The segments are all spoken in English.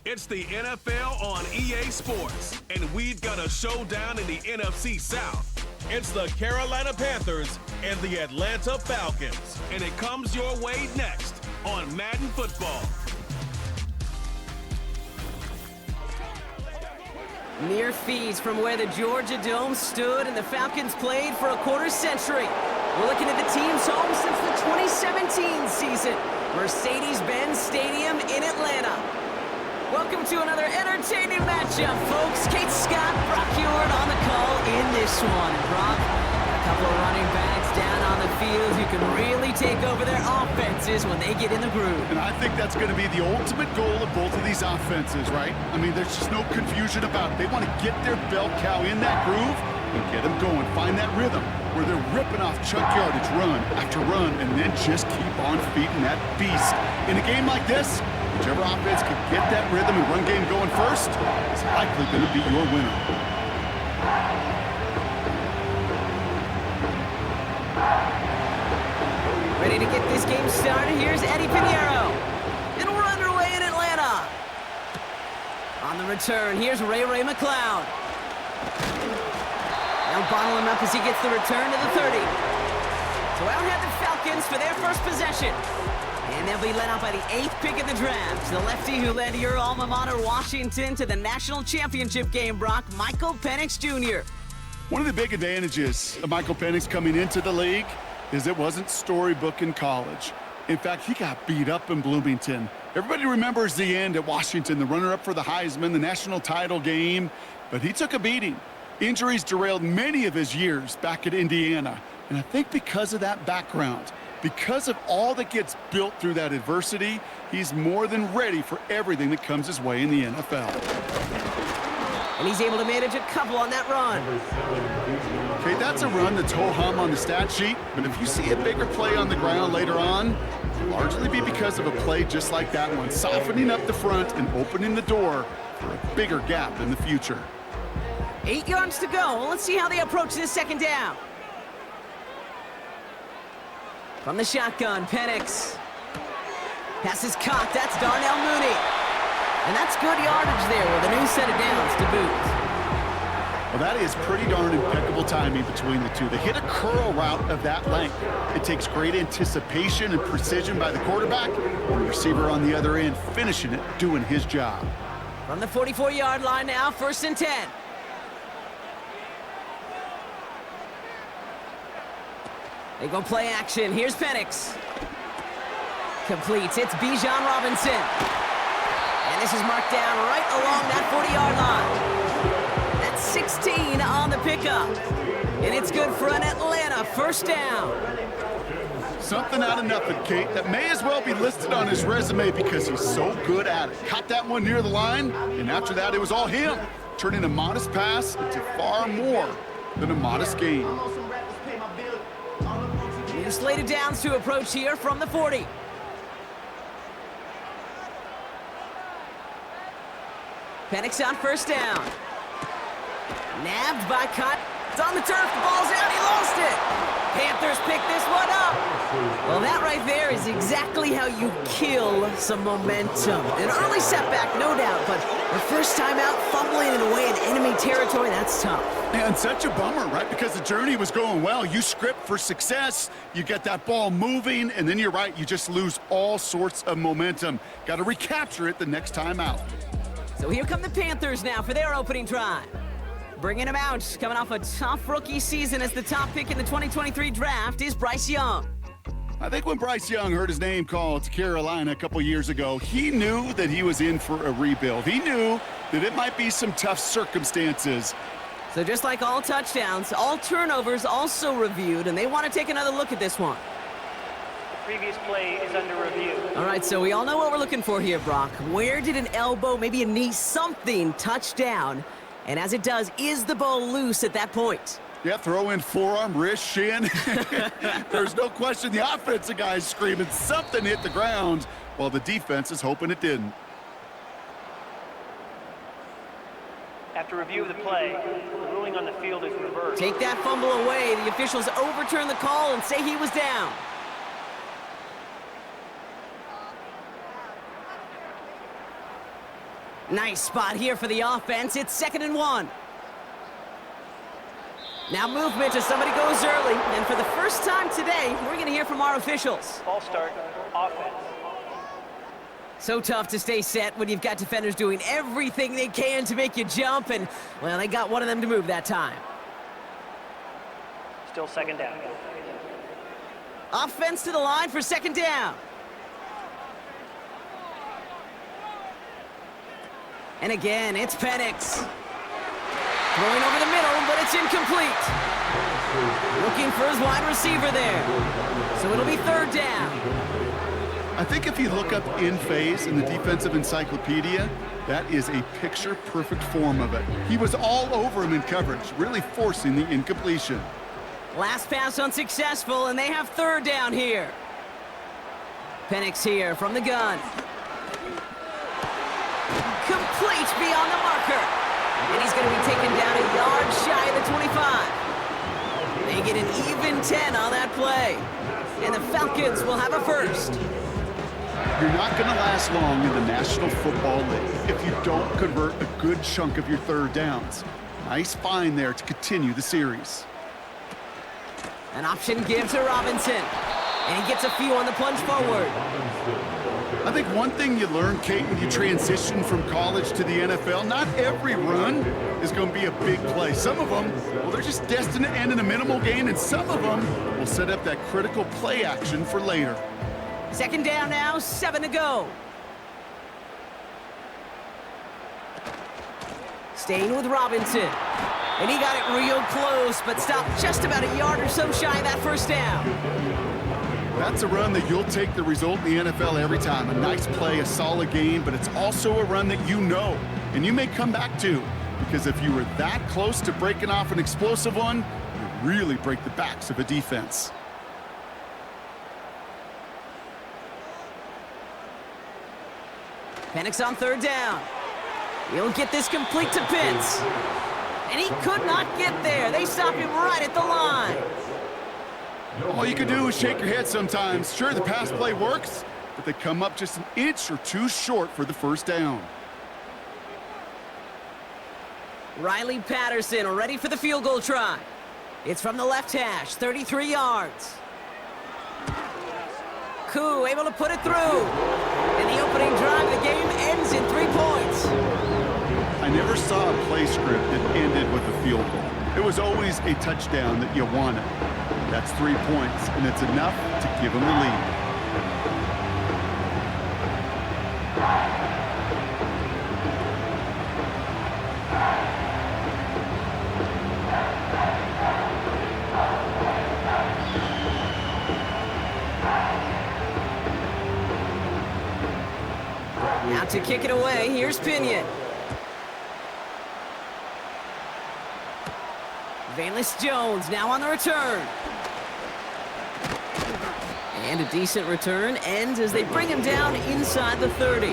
It's the NFL on EA Sports, and we've got a showdown in the NFC South. It's the Carolina Panthers and the Atlanta Falcons, and it comes your way next on Madden Football. Mere feet from where the Georgia Dome stood and the Falcons played for a quarter century. We're looking at the team's home since the 2017 season, Mercedes-Benz Stadium in Atlanta. Welcome to another entertaining matchup, folks. Kate Scott, Brock Ewart on the call in this one. Brock, a couple of running backs down on the field who can really take over their offenses when they get in the groove. And I think that's going to be the ultimate goal of both of these offenses, right? I mean, there's just no confusion about it. They want to get their bell cow in that groove and get them going. Find that rhythm where they're ripping off chunk yardage run after run and then just keep on feeding that beast. In a game like this, whichever offense can get that rhythm and run game going first is likely going to be your winner. Ready to get this game started. Here's Eddie Pinheiro. And we're underway in Atlanta. On the return, here's Ray McLeod. Now bottle him up as he gets the return to the 30. So out head the Falcons for their first possession. And they'll be led out by the 8th pick in the draft. The lefty who led your alma mater, Washington, to the national championship game, Brock, Michael Penix Jr. One of the big advantages of Michael Penix coming into the league is it wasn't storybook in college. In fact, he got beat up in Bloomington. Everybody remembers the end at Washington, the runner-up for the Heisman, the national title game, but he took a beating. Injuries derailed many of his years back at Indiana, and I think because of that background, because of all that gets built through that adversity, he's more than ready for everything that comes his way in the NFL. And he's able to manage a couple on that run. Okay, that's a run that's ho-hum on the stat sheet, but if you see a bigger play on the ground later on, it'll largely be because of a play just like that one, softening up the front and opening the door for a bigger gap in the future. 8 yards to go. Well, let's see how they approach this second down. From the shotgun, Penix. Pass is caught. That's Darnell Mooney. And that's good yardage there with a new set of downs to boot. Well, that is pretty darn impeccable timing between the two. They hit a curl route of that length. It takes great anticipation and precision by the quarterback, and the receiver on the other end finishing it, doing his job. From the 44-yard line now, 1st and 10. They go play action. Here's Penix. Completes. It's Bijan Robinson. And this is marked down right along that 40-yard line. That's 16 on the pickup. And it's good for an Atlanta first down. Something out of nothing, Kate. That may as well be listed on his resume because he's so good at it. Caught that one near the line, and after that, it was all him, turning a modest pass into far more than a modest gain. New slated downs to approach here from the 40. Penix on first down. Nabbed by Cott. It's on the turf. The ball's out. He lost it. Panthers pick this one up. Well, that right there is exactly how you kill some momentum. An early setback, no doubt, but the first time out, fumbling it away in enemy territory, that's tough. And such a bummer, right? Because the journey was going well. You script for success, you get that ball moving, and then you're right, you just lose all sorts of momentum. Got to recapture it the next time out. So here come the Panthers now for their opening drive. Bringing him out, coming off a tough rookie season as the top pick in the 2023 draft is Bryce Young. I think when Bryce Young heard his name called to Carolina a couple years ago, he knew that he was in for a rebuild. He knew that it might be some tough circumstances. So just like all touchdowns, all turnovers also reviewed, and they want to take another look at this one. Previous play is under review. All right, so we all know what we're looking for here, Brock. Where did an elbow, maybe a knee, something touch down? And as it does, is the ball loose at that point? Yeah, throw in forearm, wrist, shin. There's no question the offensive guy's screaming something hit the ground while the defense is hoping it didn't. After review of the play, the ruling on the field is reversed. Take that fumble away. The officials overturn the call and say he was down. Nice spot here for the offense. It's 2nd and 1. Now movement as somebody goes early. And for the first time today, we're going to hear from our officials. Ball start, offense. So tough to stay set when you've got defenders doing everything they can to make you jump. And, well, they got one of them to move that time. Still 2nd down. Offense to the line for 2nd down. And again, it's Penix. Throwing over the middle, but it's incomplete. Looking for his wide receiver there. So it'll be 3rd down. I think if you look up in phase in the defensive encyclopedia, that is a picture-perfect form of it. He was all over him in coverage, really forcing the incompletion. Last pass unsuccessful, and they have 3rd down here. Penix here from the gun. Complete beyond the marker. And he's going to be taken down a yard shy of the 25. They get an even 10 on that play. And the Falcons will have a first. You're not going to last long in the National Football League if you don't convert a good chunk of your 3rd downs. Nice find there to continue the series. An option give to Robinson. And he gets a few on the plunge forward. I think one thing you learn, Kate, when you transition from college to the NFL, not every run is going to be a big play. Some of them, well, they're just destined to end in a minimal gain, and some of them will set up that critical play action for later. 2nd down now, 7 to go. Staying with Robinson. And he got it real close, but stopped just about a yard or so shy of that 1st down. That's a run that you'll take the result in the NFL every time. A nice play, a solid game, but it's also a run that you know, and you may come back to, because if you were that close to breaking off an explosive one, you really break the backs of a defense. Penix on 3rd down. He'll get this complete to Pitts. And he could not get there. They stop him right at the line. All you can do is shake your head sometimes. Sure, the pass play works, but they come up just an inch or two short for the 1st down. Riley Patterson ready for the field goal try. It's from the left hash, 33 yards. Koo able to put it through. And the opening drive of the game ends in 3 points. I never saw a play script that ended with a field goal. It was always a touchdown that you wanted. That's 3 points, and it's enough to give them the lead. Now to kick it away, here's Pinion. Valus Jones now on the return. And a decent return ends as they bring him down inside the 30.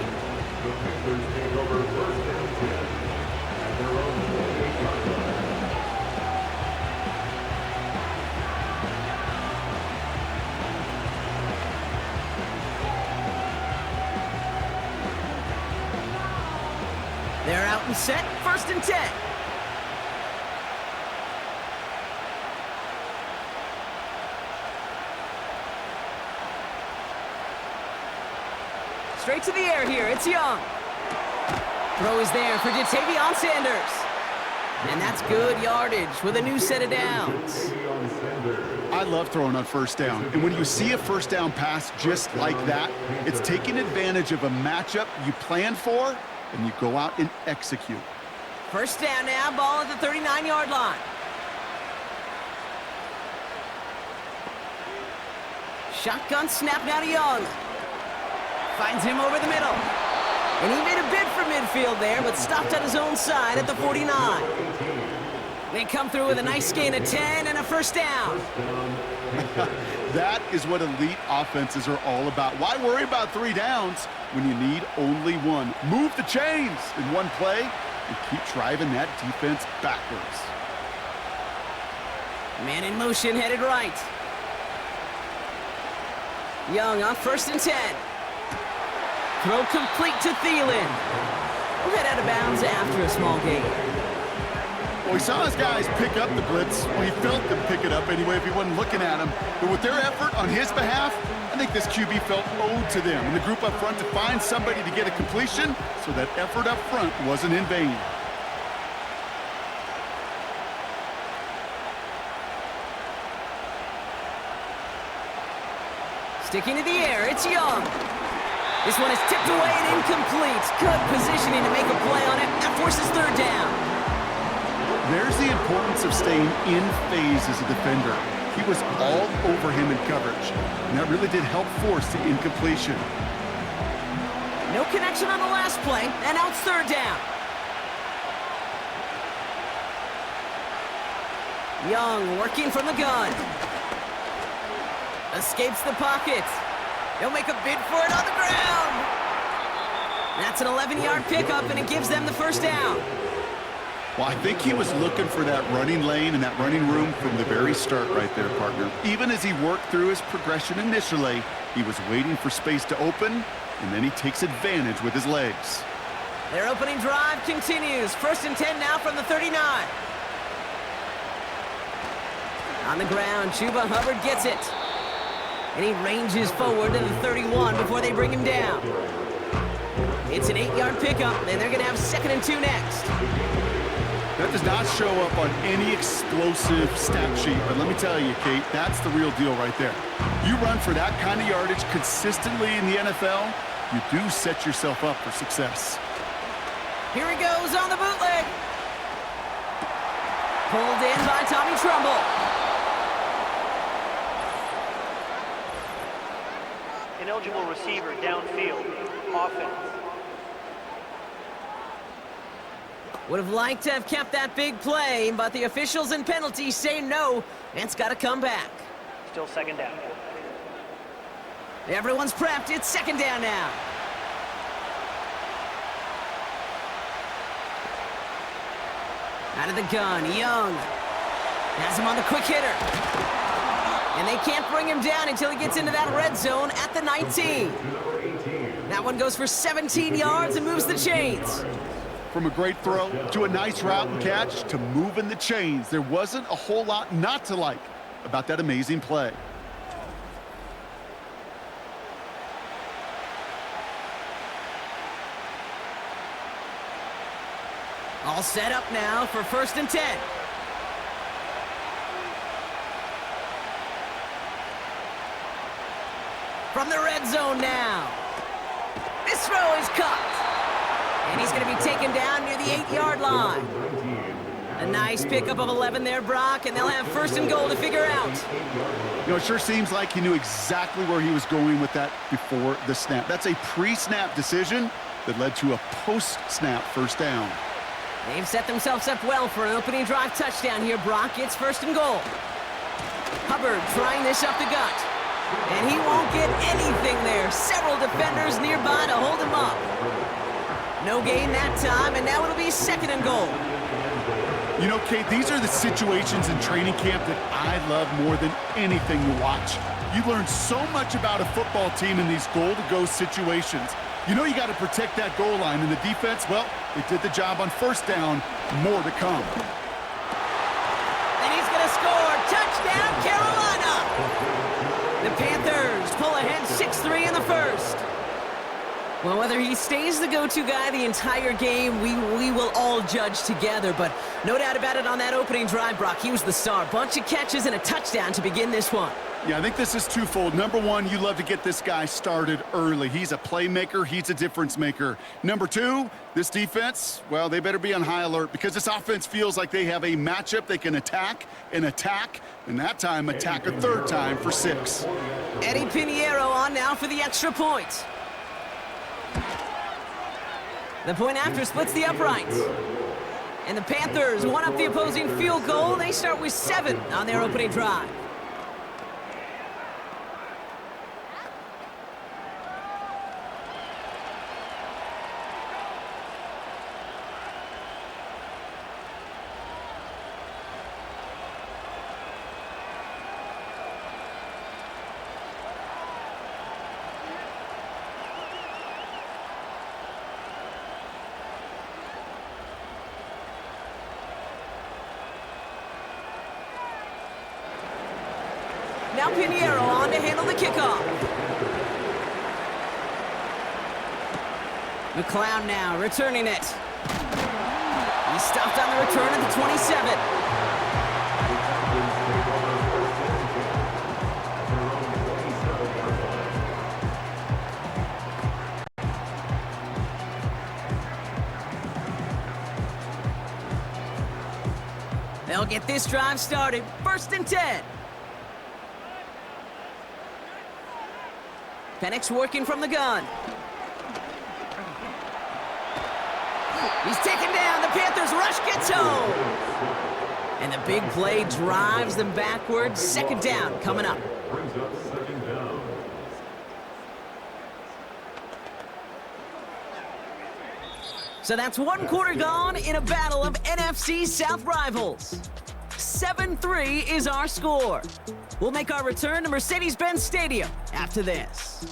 They're out and set, 1st and 10. Straight to the air here, it's Young. Throw is there for Jatavion Sanders. And that's good yardage with a new set of downs. I love throwing on 1st down. And when you see a 1st down pass just like that, it's taking advantage of a matchup you plan for, and you go out and execute. 1st down now, ball at the 39-yard line. Shotgun snap now to Young. Finds him over the middle. And he made a bid for midfield there, but stopped on his own side at the 49. They come through with a nice gain of 10 and a 1st down. That is what elite offenses are all about. Why worry about 3 downs when you need only 1? Move the chains in one play and keep driving that defense backwards. Man in motion, headed right. Young on 1st and 10. Throw complete to Thielen. will head out of bounds after a small gain. Well, he saw his guys pick up the blitz. Well, he felt them pick it up anyway if he wasn't looking at him. But with their effort on his behalf, I think this QB felt owed to them and the group up front to find somebody to get a completion, so that effort up front wasn't in vain. Sticking to the air, it's Young. This one is tipped away and incomplete. Good positioning to make a play on it. That forces third down. There's the importance of staying in phase as a defender. He was all over him in coverage, and that really did help force the incompletion. No connection on the last play, and now it's third down. Young working from the gun. Escapes the pocket. He'll make a bid for it on the ground. That's an 11-yard pickup, and it gives them the first down. Well, I think he was looking for that running lane and that running room from the very start right there, partner. Even as he worked through his progression initially, he was waiting for space to open, and then he takes advantage with his legs. Their opening drive continues. 1st and 10 now from the 39. On the ground, Chuba Hubbard gets it. And he ranges forward to the 31 before they bring him down. It's an 8-yard pickup, and they're going to have 2nd and 2 next. That does not show up on any explosive stat sheet, but let me tell you, Kate, that's the real deal right there. You run for that kind of yardage consistently in the NFL, you do set yourself up for success. Here he goes on the bootleg. Pulled in by Tommy Trumbull. Ineligible receiver downfield. Offense. Would have liked to have kept that big play, but the officials and penalties say no, and it's got to come back. Still 2nd down. Everyone's prepped. It's 2nd down now. Out of the gun, Young has him on the quick hitter. And they can't bring him down until he gets into that red zone at the 19. That one goes for 17 yards and moves the chains. From a great throw to a nice route and catch to moving the chains, there wasn't a whole lot not to like about that amazing play. All set up now for 1st and 10. From the red zone now. This throw is caught. And he's going to be taken down near the 8-yard line. A nice pickup of 11 there, Brock, and they'll have 1st and goal to figure out. You know, it sure seems like he knew exactly where he was going with that before the snap. That's a pre-snap decision that led to a post-snap 1st down. They've set themselves up well for an opening drive touchdown here, Brock. It's 1st and goal. Hubbard trying this up the gut. And he won't get anything there. Several defenders nearby to hold him up. No gain that time, and now it'll be 2nd and goal. You know, Kate, these are the situations in training camp that I love more than anything to watch. You learn so much about a football team in these goal-to-go situations. You know you got to protect that goal line, and the defense, well, they did the job on 1st down. More to come. And he's going to score. Touchdown, Carolina! The Panthers pull ahead 6-3 in the 1st. Well, whether he stays the go-to guy the entire game, we will all judge together. But no doubt about it on that opening drive, Brock, he was the star. Bunch of catches and a touchdown to begin this one. Yeah, I think this is twofold. Number one, you love to get this guy started early. He's a playmaker. He's a difference maker. Number two, this defense, well, they better be on high alert because this offense feels like they have a matchup they can attack, and that time attack a 3rd time for 6. Eddie Pinheiro on now for the extra point. The point after splits the uprights. And the Panthers one up the opposing field goal. They start with 7 on their opening drive. Now Pinheiro on to handle the kickoff. McLeod now returning it. He stopped on the return at the 27. They'll get this drive started. 1st and 10. Penix working from the gun. He's taken down. The Panthers rush gets home. And the big play drives them backwards. 2nd down coming up. So that's 1 quarter gone in a battle of NFC South rivals. 7-3 is our score. We'll make our return to Mercedes-Benz Stadium after this.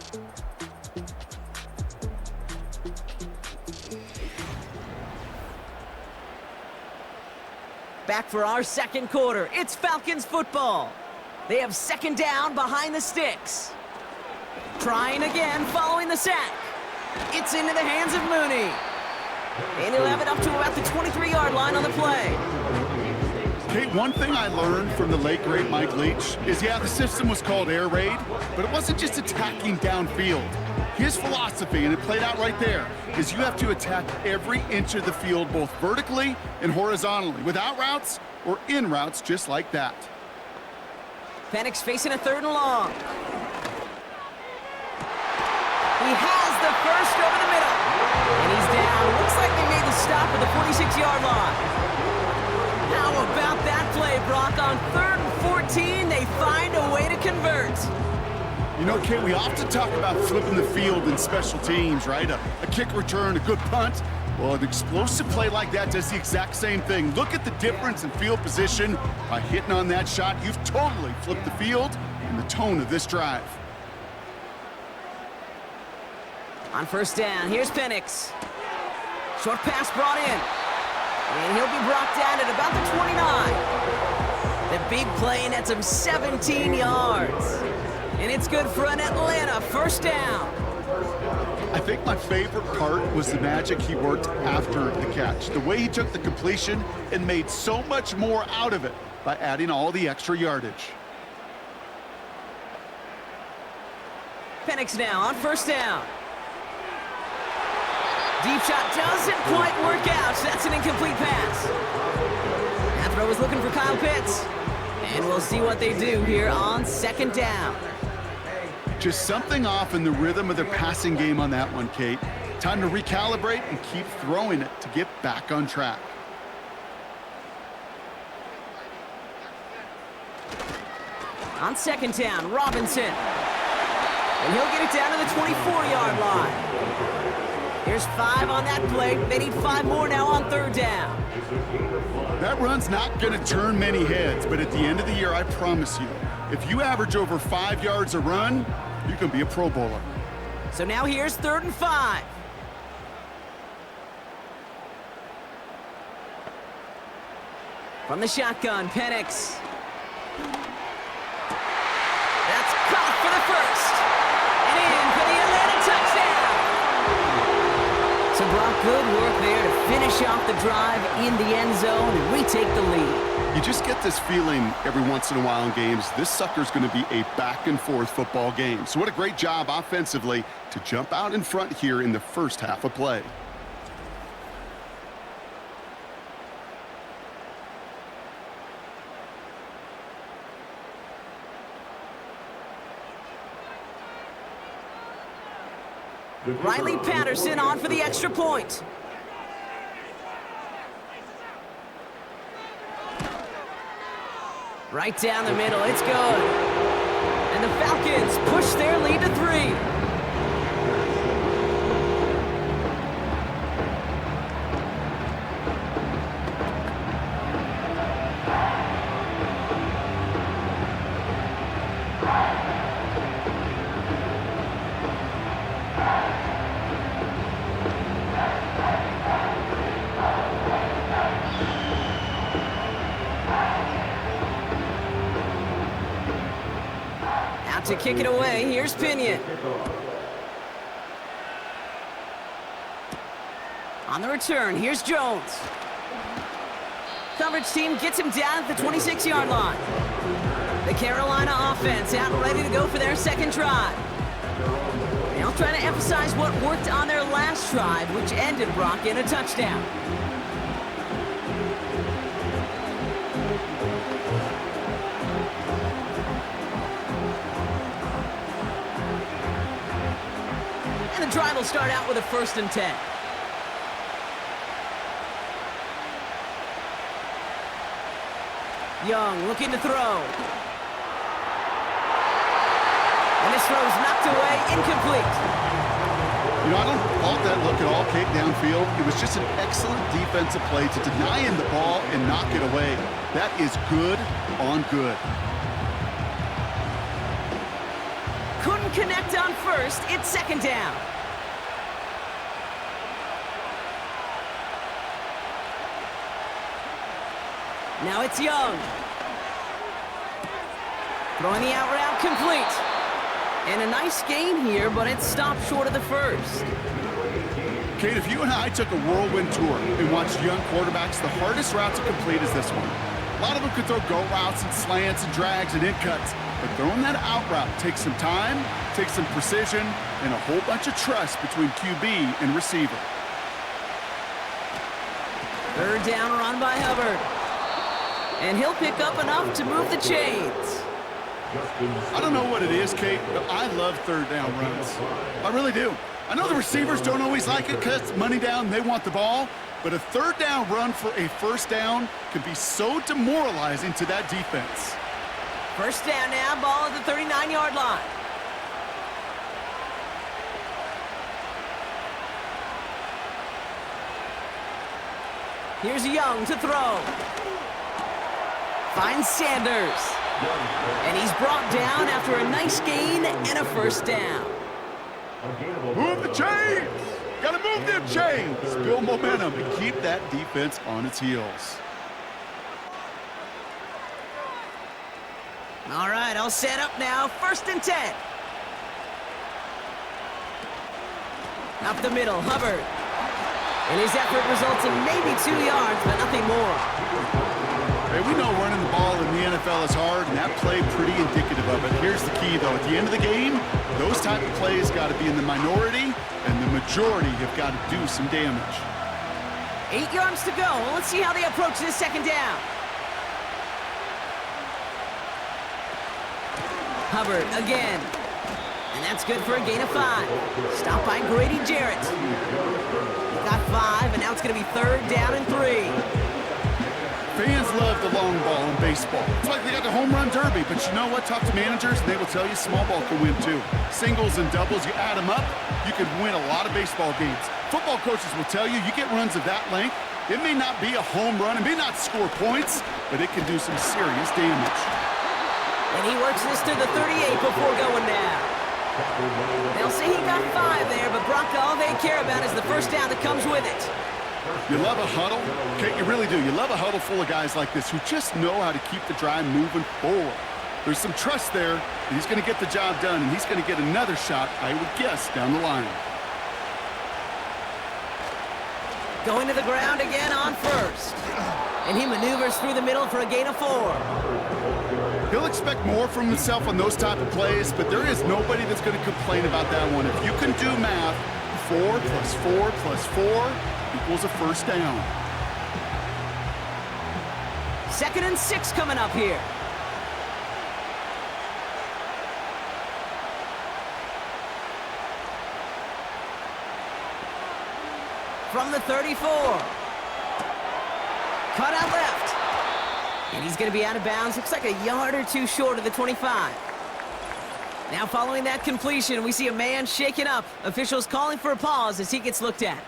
Back for our 2nd quarter. It's Falcons football. They have 2nd down behind the sticks. Trying again following the sack. It's into the hands of Mooney. And he'll have it up to about the 23-yard line on the play. Kate, one thing I learned from the late, great Mike Leach is, yeah, the system was called air raid, but it wasn't just attacking downfield. His philosophy, and it played out right there, is you have to attack every inch of the field, both vertically and horizontally, without routes or in routes just like that. Penix facing a 3rd and long. He has the first over the middle. And he's down. Looks like they made the stop at the 46-yard line. How about that play, Brock? On 3rd and 14, they find a way to convert. You know, Kate, we often talk about flipping the field in special teams, right? A kick return, a good punt. Well, an explosive play like that does the exact same thing. Look at the difference in field position. By hitting on that shot, you've totally flipped the field and the tone of this drive. On 1st down, here's Penix. Short pass brought in. And he'll be brought down at about the 29. The big play nets him 17 yards. And it's good for an Atlanta 1st down. I think my favorite part was the magic he worked after the catch. The way he took the completion and made so much more out of it by adding all the extra yardage. Penix now on 1st down. Deep shot doesn't quite work out. That's an incomplete pass. That throw was looking for Kyle Pitts. And we'll see what they do here on 2nd down. Just something off in the rhythm of their passing game on that one, Kate. Time to recalibrate and keep throwing it to get back on track. On 2nd down, Robinson. And he'll get it down to the 24-yard line. Here's 5 on that play. They need 5 more now on 3rd down. That run's not going to turn many heads, but at the end of the year, I promise you, if you average over 5 yards a run, you can be a Pro Bowler. So now here's 3rd and 5. From the shotgun, Penix. That's caught for the 1st. And in for the Atlanta touchdown. So Brock, good work there to finish off the drive in the end zone and retake the lead. You just get this feeling every once in a while in games, this sucker's going to be a back-and-forth football game. So what a great job offensively to jump out in front here in the first half of play. Riley Patterson on for the extra point. Right down the middle, it's good. And the Falcons push their lead to 3. To kick it away, here's Pinion. On the return, here's Jones. Coverage team gets him down at the 26-yard line. The Carolina offense out and ready to go for their second drive. They'll try to emphasize what worked on their last drive, which ended, Brock, in a touchdown. And the drive will start out with a 1st and 10. Young looking to throw. And this throw's knocked away, incomplete. You know, I don't fault that look at all, Kate, downfield. It was just an excellent defensive play to deny him the ball and knock it away. That is good on good. Couldn't connect on 1st, it's 2nd down. Now it's Young. Throwing the out route complete. And a nice gain here, but it stopped short of the 1st. Kate, if you and I took a whirlwind tour and watched young quarterbacks, the hardest route to complete is this one. A lot of them could throw go routes and slants and drags and in cuts, but throwing that out route takes some time, takes some precision, and a whole bunch of trust between QB and receiver. 3rd down run by Hubbard. And he'll pick up enough to move the chains. I don't know what it is, Kate, but I love 3rd down runs. I really do. I know the receivers don't always like it because it's money down, they want the ball, but a 3rd down run for a 1st down can be so demoralizing to that defense. 1st down now, ball at the 39-yard line. Here's Young to throw. Finds Sanders. And he's brought down after a nice gain and a 1st down. Move the chains! Gotta move them chains! Build momentum and keep that defense on its heels. All right, all set up now. 1st and 10. Up the middle, Hubbard. And his effort results in maybe 2 yards, but nothing more. Hey, we know running the ball in the NFL is hard, and that play pretty indicative of it. Here's the key, though. At the end of the game, those type of plays got to be in the minority, and the majority have got to do some damage. 8 yards to go. Well, let's see how they approach this 2nd down. Hubbard again. And that's good for a gain of 5. Stopped by Grady Jarrett. Got 5, and now it's going to be 3rd down and 3. Fans love the long ball in baseball. It's like they got the home run derby, but you know what? Talk to managers, and they will tell you small ball can win too. Singles and doubles, you add them up, you can win a lot of baseball games. Football coaches will tell you, you get runs of that length, it may not be a home run, it may not score points, but it can do some serious damage. And he works this to the 38 before going down. They'll say he got 5 there, but Brock, all they care about is the 1st down that comes with it. You love a huddle? Okay, you really do. You love a huddle full of guys like this who just know how to keep the drive moving forward. There's some trust there that he's going to get the job done, and he's going to get another shot, I would guess, down the line. Going to the ground again on 1st. And he maneuvers through the middle for a gain of 4. He'll expect more from himself on those type of plays, but there is nobody that's going to complain about that one. If you can do math, 4 plus 4 plus 4 equals a 1st down. 2nd and 6 coming up here. From the 34. Cut out left. And he's going to be out of bounds. Looks like a yard or 2 short of the 25. Now following that completion, we see a man shaken up. Officials calling for a pause as he gets looked at.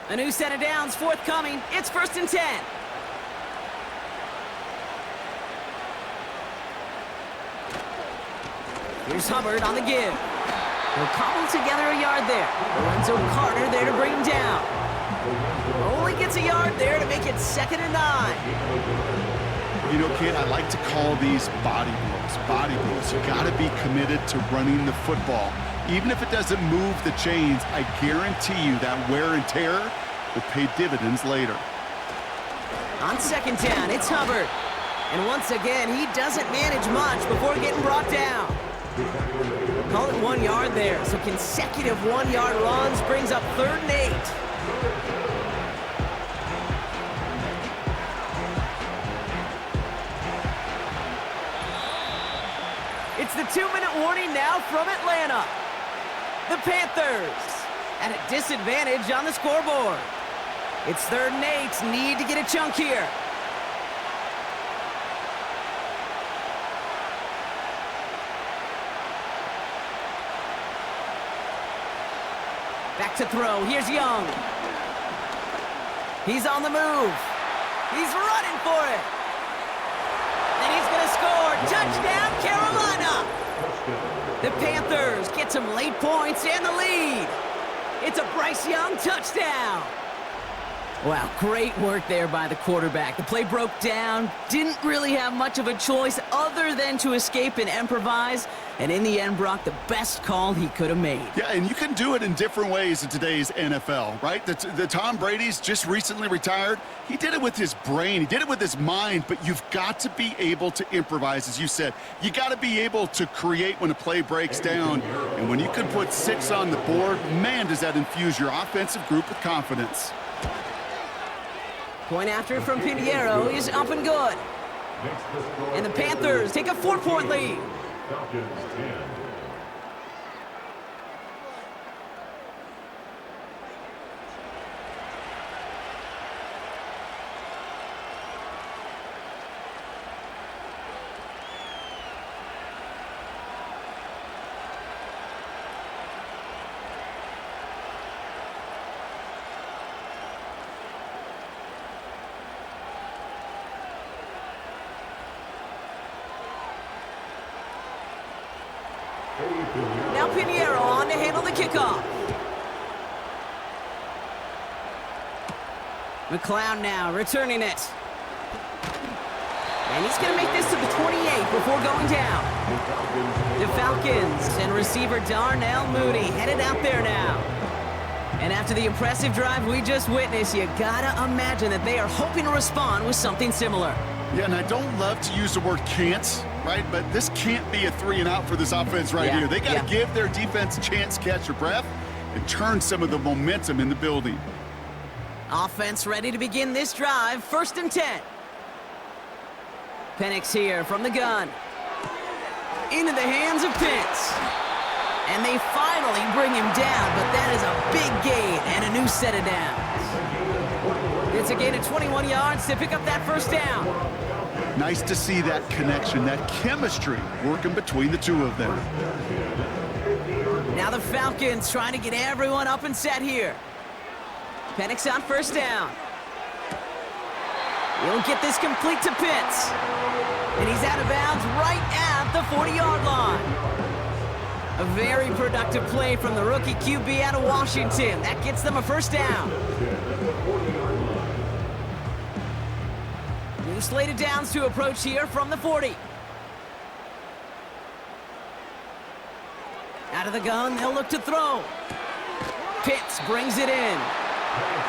A new set of downs forthcoming. It's 1st and 10. Here's Hubbard on the give. He'll cobble together a yard there. Lorenzo Carter there to bring him down. Only gets a yard there to make it 2nd and 9. You know, kid, I like to call these body blows. Body blows. You got to be committed to running the football. Even if it doesn't move the chains, I guarantee you that wear and tear will pay dividends later. On 2nd down, it's Hubbard. And once again, he doesn't manage much before getting brought down. Call it 1 yard there. So consecutive 1-yard runs brings up 3rd and 8. It's the 2-minute warning now from Atlanta. The Panthers at a disadvantage on the scoreboard. It's 3rd and 8. Need to get a chunk here. Back to throw. Here's Young. He's on the move. He's running for it. And he's going to score. Touchdown, Carolina. The Panthers get some late points and the lead. It's a Bryce Young touchdown. Wow, great work there by the quarterback. The play broke down, didn't really have much of a choice other than to escape and improvise, and in the end, Brock, the best call he could have made. Yeah, and you can do it in different ways in today's NFL, right? The Tom Brady's just recently retired. He did it with his brain. He did it with his mind, but you've got to be able to improvise, as you said. You got to be able to create when a play breaks down, and when you can put 6 on the board, man, does that infuse your offensive group with confidence. Point after from Pinheiro is up and good. And the Panthers take a 4-point lead. Falcons 10. Now Pinheiro on to handle the kickoff. McLeod now returning it. And he's going to make this to the 28 before going down. The Falcons and receiver Darnell Mooney headed out there now. And after the impressive drive we just witnessed, you gotta imagine that they are hoping to respond with something similar. Yeah, and I don't love to use the word can't, right? But this can't be a 3-and-out for this offense right here. They got to give their defense a chance to catch their breath and turn some of the momentum in the building. Offense ready to begin this drive. 1st and 10. Penix here from the gun. Into the hands of Pitts. And they finally bring him down, but that is a big gain and a new set of downs. It's a gain of 21 yards to pick up that 1st down. Nice to see that connection, that chemistry working between the two of them. Now the Falcons trying to get everyone up and set here. Penix on 1st down. He'll get this complete to Pitts. And he's out of bounds right at the 40-yard line. A very productive play from the rookie QB out of Washington. That gets them a 1st down. New slated downs to approach here from the 40. Out of the gun, they'll look to throw. Pitts brings it in.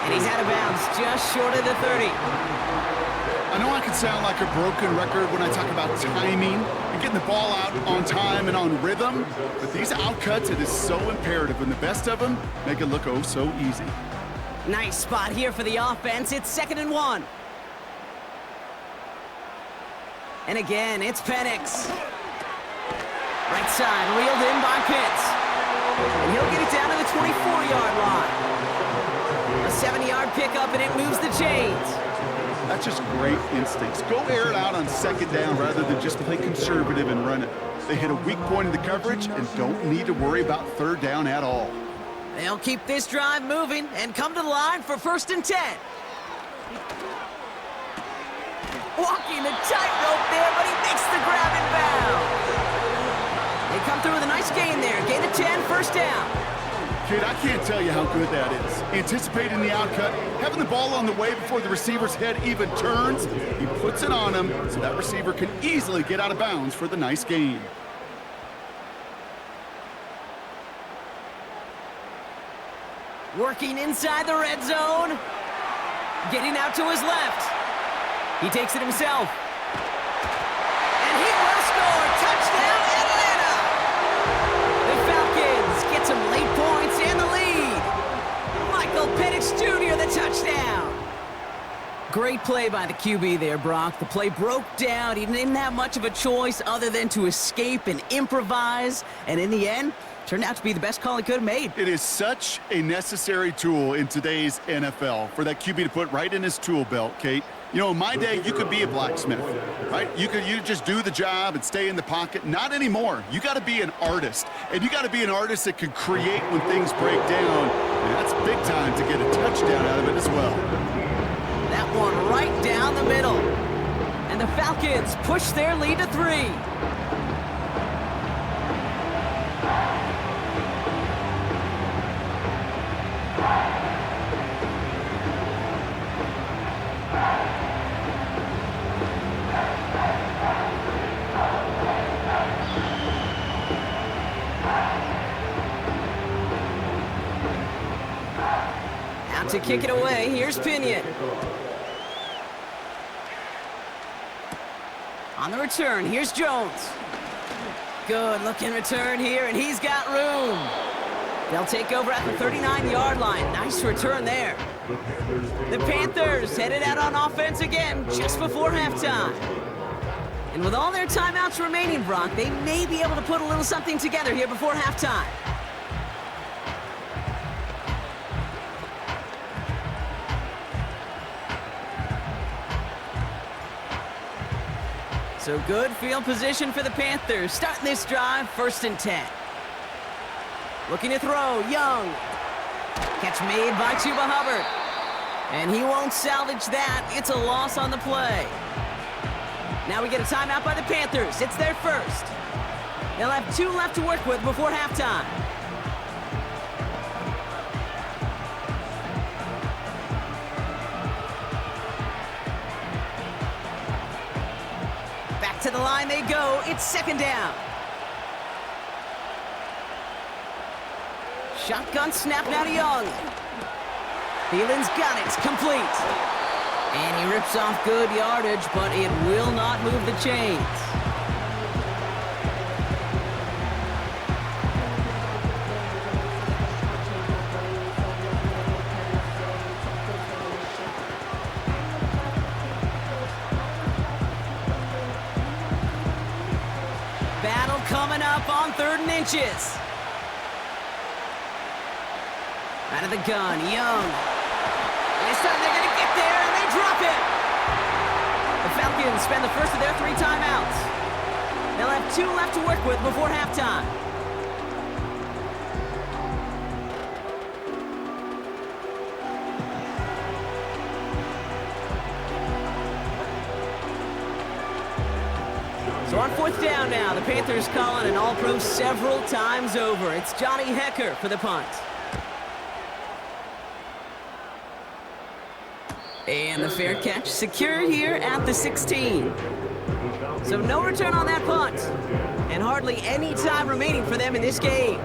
And he's out of bounds just short of the 30. I know I can sound like a broken record when I talk about timing and getting the ball out on time and on rhythm, but these outcuts, it is so imperative, and the best of them make it look oh so easy. Nice spot here for the offense. It's 2nd and 1. And again, it's Penix. Right side, reeled in by Pitts. And he'll get it down to the 24-yard line. A 70-yard pickup, and it moves the chains. That's just great instincts. Go air it out on 2nd down rather than just play conservative and run it. They hit a weak point in the coverage and don't need to worry about 3rd down at all. They'll keep this drive moving and come to the line for 1st and 10. Walking a tightrope there, but he makes the grab and bound. They come through with a nice gain there. Gain of 10, 1st down. Kid, I can't tell you how good that is. Anticipating the outcut, having the ball on the way before the receiver's head even turns, he puts it on him so that receiver can easily get out of bounds for the nice gain. Working inside the red zone. Getting out to his left. He takes it himself. And he will score. Touchdown, Atlanta! The Falcons get some late points and the lead. Michael Penix Jr., the touchdown. Great play by the QB there, Brock. The play broke down. He didn't have much of a choice other than to escape and improvise. And in the end, turned out to be the best call he could have made. It is such a necessary tool in today's NFL for that QB to put right in his tool belt, Kate. You know, in my day, you could be a blacksmith, right? You just do the job and stay in the pocket. Not anymore. You got to be an artist, and you got to be an artist that can create when things break down. And that's big time to get a touchdown out of it as well. That one right down the middle. And the Falcons push their lead to 3. Out to kick it away, here's Pinion. On the return, here's Jones. Good looking return here, and he's got room. They'll take over at the 39-yard line. Nice return there. The Panthers headed out on offense again just before halftime. And with all their timeouts remaining, Brock, they may be able to put a little something together here before halftime. So good field position for the Panthers. Starting this drive, 1st and 10. Looking to throw, Young. Catch made by Chuba Hubbard. And he won't salvage that. It's a loss on the play. Now we get a timeout by the Panthers. It's their first. They'll have 2 left to work with before halftime. Back to the line they go. It's 2nd down. Shotgun snap now to Young. Thielen's got it. Complete. And he rips off good yardage, but it will not move the chains. Battle coming up on 3rd and inches. Out of the gun, Young. This time they're going to get there, and they drop it. The Falcons spend the first of their 3 timeouts. They'll have 2 left to work with before halftime. So on 4th down now, the Panthers calling an all-pro several times over. It's Johnny Hecker for the punt. And the fair catch secure here at the 16. So no return on that punt. And hardly any time remaining for them in this game.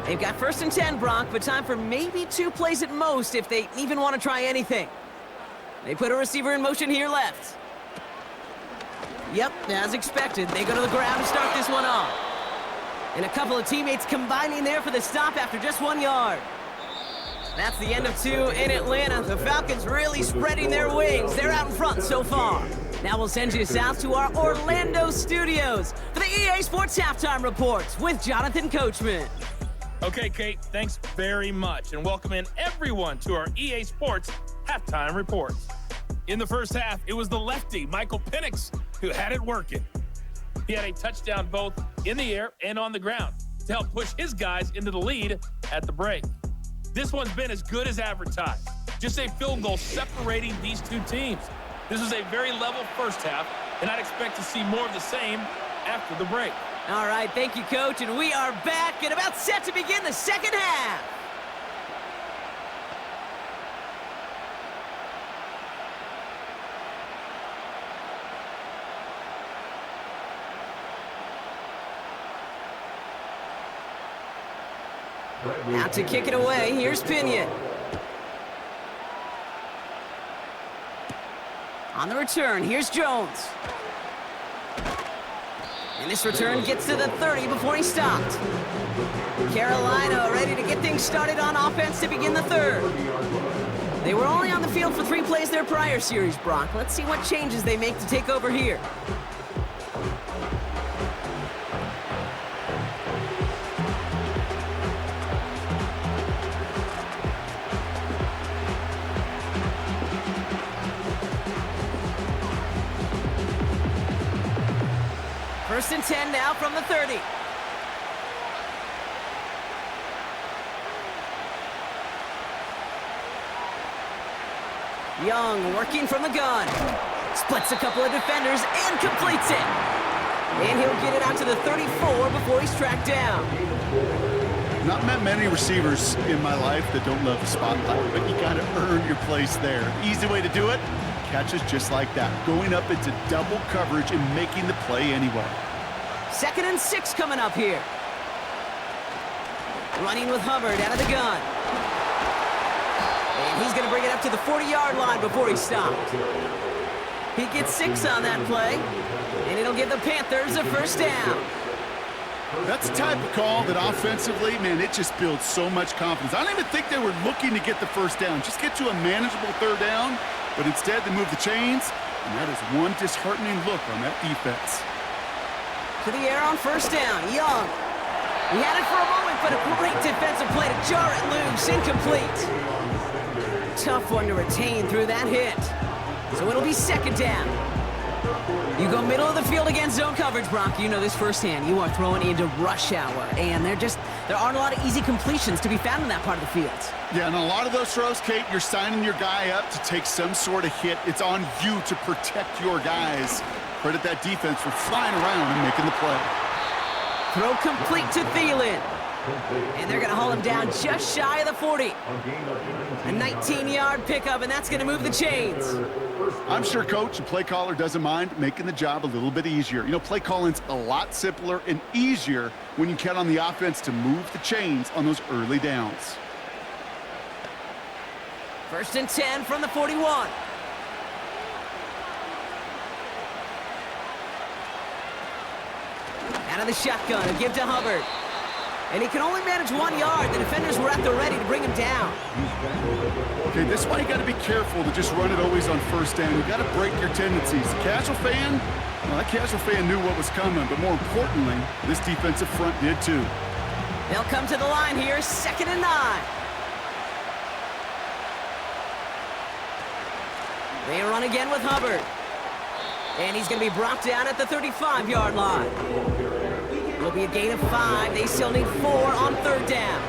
They've got 1st and 10, Brock, but time for maybe 2 plays at most if they even want to try anything. They put a receiver in motion here left. Yep, as expected, they go to the ground to start this one off. And a couple of teammates combining there for the stop after just 1 yard. That's the end of 2 in Atlanta. The Falcons really spreading their wings. They're out in front so far. Now we'll send you south to our Orlando studios for the EA Sports Halftime Reports with Jonathan Coachman. Okay, Kate, thanks very much. And welcome in everyone to our EA Sports Halftime Reports. In the first half, it was the lefty, Michael Penix, who had it working. He had a touchdown both in the air and on the ground to help push his guys into the lead at the break. This one's been as good as advertised. Just a field goal separating these two teams. This was a very level first half, and I'd expect to see more of the same after the break. All right, thank you, Coach, and we are back and about set to begin the second half. Out to kick it away, here's Pinion. On the return, here's Jones. And this return gets to the 30 before he stopped. Carolina ready to get things started on offense to begin the third. They were only on the field for 3 plays their prior series, Brock. Let's see what changes they make to take over here. First and 10 now from the 30. Young working from the gun. Splits a couple of defenders and completes it. And he'll get it out to the 34 before he's tracked down. Not met many receivers in my life that don't love the spotlight, but you gotta earn your place there. Easy way to do it, catches just like that, going up into double coverage and making the play anyway. 2nd and 6 coming up here. Running with Hubbard out of the gun. And he's going to bring it up to the 40-yard line before he stopped. He gets 6 on that play, and it'll give the Panthers a first down. That's the type of call that offensively, man, it just builds so much confidence. I don't even think they were looking to get the first down, just get to a manageable 3rd down, but instead they move the chains, and that is one disheartening look on that defense. To the air on first down, Young. He had it for a moment, but a great defensive play to jar it loose, incomplete. Tough one to retain through that hit. So it'll be 2nd down. You go middle of the field against zone coverage, Brock. You know this firsthand. You are throwing into rush hour, and there aren't a lot of easy completions to be found in that part of the field. Yeah, and a lot of those throws, Kate, you're signing your guy up to take some sort of hit. It's on you to protect your guys. Credit that defense for flying around and making the play. Throw complete to Thielen. And they're going to haul him down just shy of the 40. A 19-yard pickup, and that's going to move the chains. I'm sure Coach and play caller doesn't mind making the job a little bit easier. You know, play calling's a lot simpler and easier when you count on the offense to move the chains on those early downs. 1st and 10 from the 41. Out of the shotgun, a give to Hubbard. And he can only manage 1 yard. The defenders were at the ready to bring him down. Okay, this is why you got to be careful to just run it always on first down. You got to break your tendencies. The casual fan, well, that casual fan knew what was coming, but more importantly, this defensive front did too. They'll come to the line here, 2nd and 9. They run again with Hubbard. And he's going to be brought down at the 35-yard line. It'll be a gain of 5. They still need 4 on 3rd down.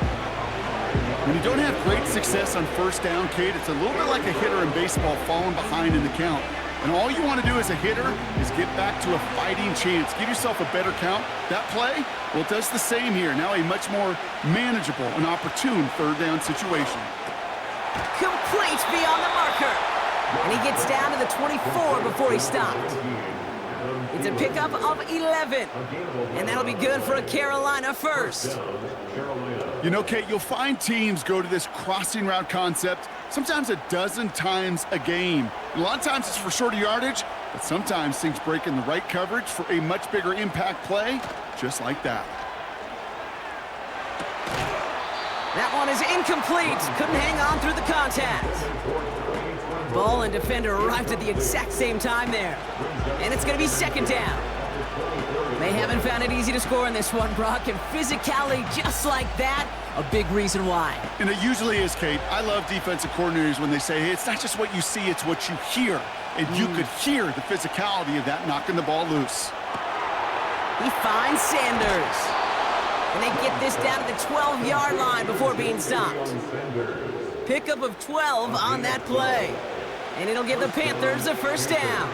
When you don't have great success on first down, Kate, it's a little bit like a hitter in baseball falling behind in the count. And all you want to do as a hitter is get back to a fighting chance. Give yourself a better count. That play, well, it does the same here. Now a much more manageable and opportune 3rd down situation. Complete beyond the marker. And he gets down to the 24 before he stopped. It's a pickup of 11. And that'll be good for a Carolina first. You know, Kate, you'll find teams go to this crossing route concept sometimes a dozen times a game. And a lot of times it's for shorter yardage, but sometimes things break in the right coverage for a much bigger impact play, just like that. That one is incomplete. Couldn't hang on through the contact. Ball and defender arrived at the exact same time there. And it's going to be 2nd down. They haven't found it easy to score in this one, Brock, and physicality just like that, a big reason why. And it usually is, Kate. I love defensive coordinators when they say, hey, it's not just what you see, it's what you hear. And you could hear the physicality of that knocking the ball loose. He finds Sanders. And they get this down to the 12-yard line before being stopped. Pickup of 12 on that play. And it'll give the Panthers a first down.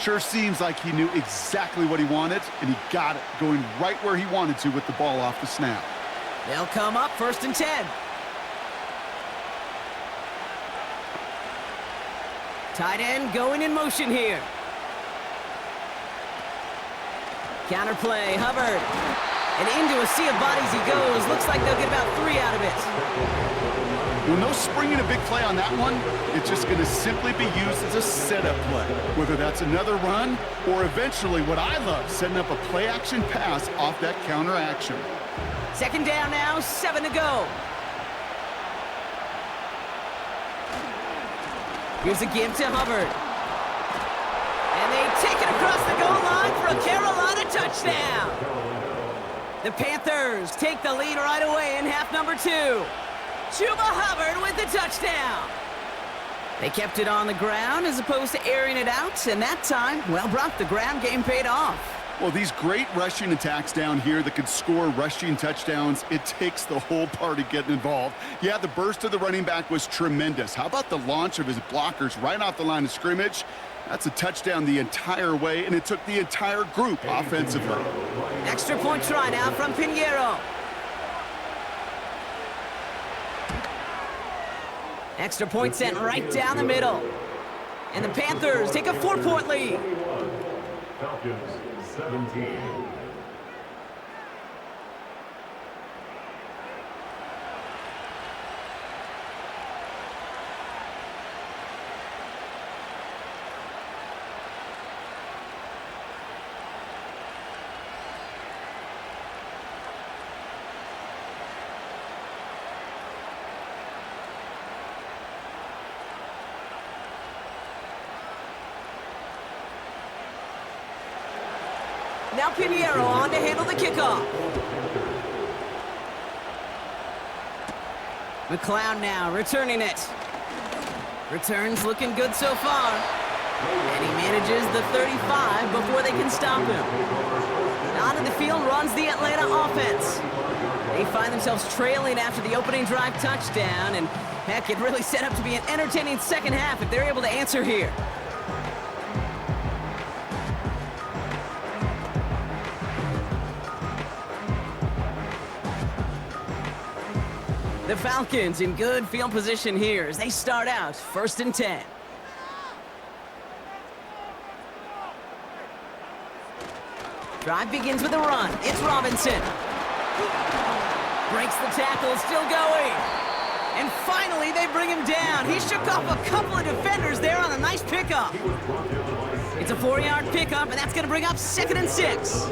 Sure seems like he knew exactly what he wanted, and he got it, going right where he wanted to with the ball off the snap. They'll come up 1st and 10. Tight end going in motion here. Counter play, Hubbard. And into a sea of bodies he goes. Looks like they'll get about 3 out of it. Well, no springing a big play on that one. It's just going to simply be used as a setup play. Whether that's another run or eventually what I love, setting up a play-action pass off that counter action. 2nd down now, 7 to go. Here's a give to Hubbard. And they take it across the goal line for a Carolina touchdown. The Panthers take the lead right away in half number 2. Chuba Hubbard with the touchdown. They kept it on the ground as opposed to airing it out, and that time, well, Brock, the ground game paid off. Well, these great rushing attacks down here that could score rushing touchdowns, it takes the whole party getting involved. Yeah, the burst of the running back was tremendous. How about the launch of his blockers right off the line of scrimmage? That's a touchdown the entire way, and it took the entire group offensively. Extra point try now from Pinheiro. Extra point sent right down the middle. And the Panthers take a 4-point lead. Falcons 17. Now Pinheiro on to handle the kickoff. McLeod now returning it. Returns looking good so far. And he manages the 35 before they can stop him. Out of the field runs the Atlanta offense. They find themselves trailing after the opening drive touchdown, and heck, it really set up to be an entertaining second half if they're able to answer here. The Falcons in good field position here as they start out 1st and 10. Drive begins with a run. It's Robinson. Breaks the tackle, still going. And finally, they bring him down. He shook off a couple of defenders there on a nice pickup. It's a 4-yard pickup, and that's going to bring up 2nd and 6.